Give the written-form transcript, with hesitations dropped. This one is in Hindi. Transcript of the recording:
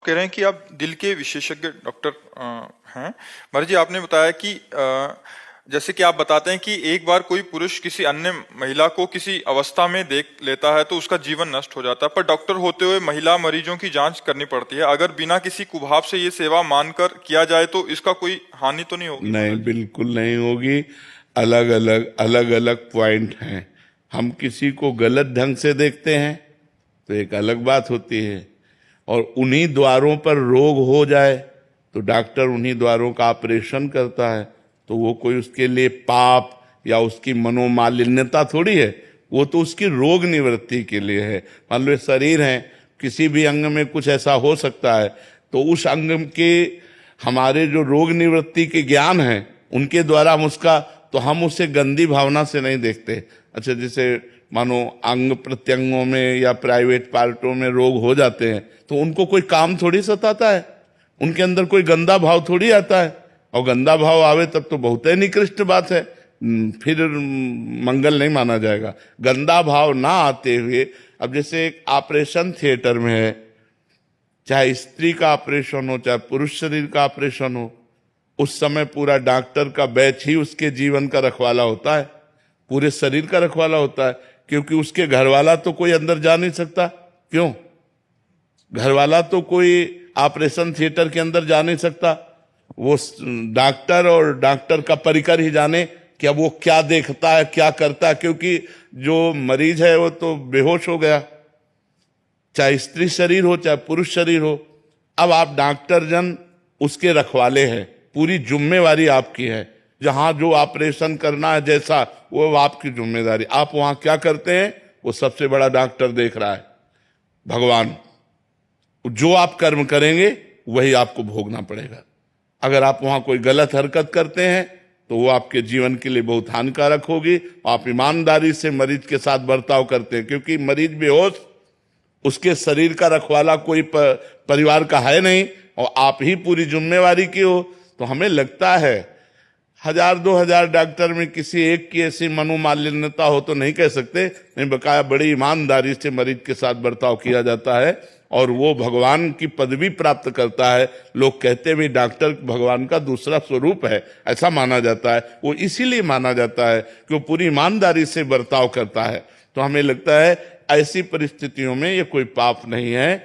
कह रहे हैं कि आप दिल के विशेषज्ञ डॉक्टर हैं। महाराज जी, आपने बताया कि जैसे कि आप बताते हैं कि एक बार कोई पुरुष किसी अन्य महिला को किसी अवस्था में देख लेता है तो उसका जीवन नष्ट हो जाता है, पर डॉक्टर होते हुए महिला मरीजों की जांच करनी पड़ती है। अगर बिना किसी कुभाव से ये सेवा मानकर किया जाए तो इसका कोई हानि तो नहीं होगी? नहीं, बिल्कुल नहीं होगी। अलग अलग पॉइंट हैं। हम किसी को गलत ढंग से देखते हैं तो एक अलग बात होती है, और उन्हीं द्वारों पर रोग हो जाए तो डॉक्टर उन्हीं द्वारों का ऑपरेशन करता है, तो वो कोई उसके लिए पाप या उसकी मनोमालिन्यता थोड़ी है। वो तो उसकी रोग निवृत्ति के लिए है। मान लो शरीर है, किसी भी अंग में कुछ ऐसा हो सकता है, तो उस अंग के हमारे जो रोग निवृत्ति के ज्ञान हैं उनके द्वारा हम उसे गंदी भावना से नहीं देखते। अच्छा, जैसे मानो अंग प्रत्यंगों में या प्राइवेट पार्टों में रोग हो जाते हैं तो उनको कोई काम थोड़ी सताता है, उनके अंदर कोई गंदा भाव थोड़ी आता है। और गंदा भाव आवे तब तो बहुत ही निकृष्ट बात है, फिर मंगल नहीं माना जाएगा। गंदा भाव ना आते हुए, अब जैसे एक ऑपरेशन थिएटर में है, चाहे स्त्री का ऑपरेशन हो चाहे पुरुष शरीर का ऑपरेशन हो, उस समय पूरा डॉक्टर का बैच ही उसके जीवन का रखवाला होता है, पूरे शरीर का रखवाला होता है, क्योंकि उसके घर वाला तो कोई अंदर जा नहीं सकता। क्यों? घर वाला तो कोई ऑपरेशन थिएटर के अंदर जा नहीं सकता। वो डॉक्टर और डॉक्टर का परिकर ही जाने कि अब वो क्या देखता है, क्या करता है, क्योंकि जो मरीज है वो तो बेहोश हो गया, चाहे स्त्री शरीर हो चाहे पुरुष शरीर हो। अब आप डॉक्टर जन उसके रखवाले हैं, पूरी जिम्मेवारी आपकी है। जहां जो ऑपरेशन करना है जैसा, वो आपकी जिम्मेदारी। आप वहां क्या करते हैं वो सबसे बड़ा डॉक्टर देख रहा है, भगवान। जो आप कर्म करेंगे वही आपको भोगना पड़ेगा। अगर आप वहां कोई गलत हरकत करते हैं तो वो आपके जीवन के लिए बहुत हानिकारक होगी। आप ईमानदारी से मरीज के साथ बर्ताव करते हैं, क्योंकि मरीज बेहोश, उसके शरीर का रखवाला कोई परिवार का है नहीं, और आप ही पूरी जिम्मेवारी की हो। तो हमें लगता है 1000-2000 डॉक्टर में किसी एक की ऐसी मनोमालिन्यता हो तो नहीं कह सकते, नहीं, बकाया बड़ी ईमानदारी से मरीज के साथ बर्ताव किया जाता है और वो भगवान की पदवी प्राप्त करता है। लोग कहते भी डॉक्टर भगवान का दूसरा स्वरूप है, ऐसा माना जाता है। वो इसीलिए माना जाता है कि वो पूरी ईमानदारी से बर्ताव करता है। तो हमें लगता है ऐसी परिस्थितियों में ये कोई पाप नहीं है।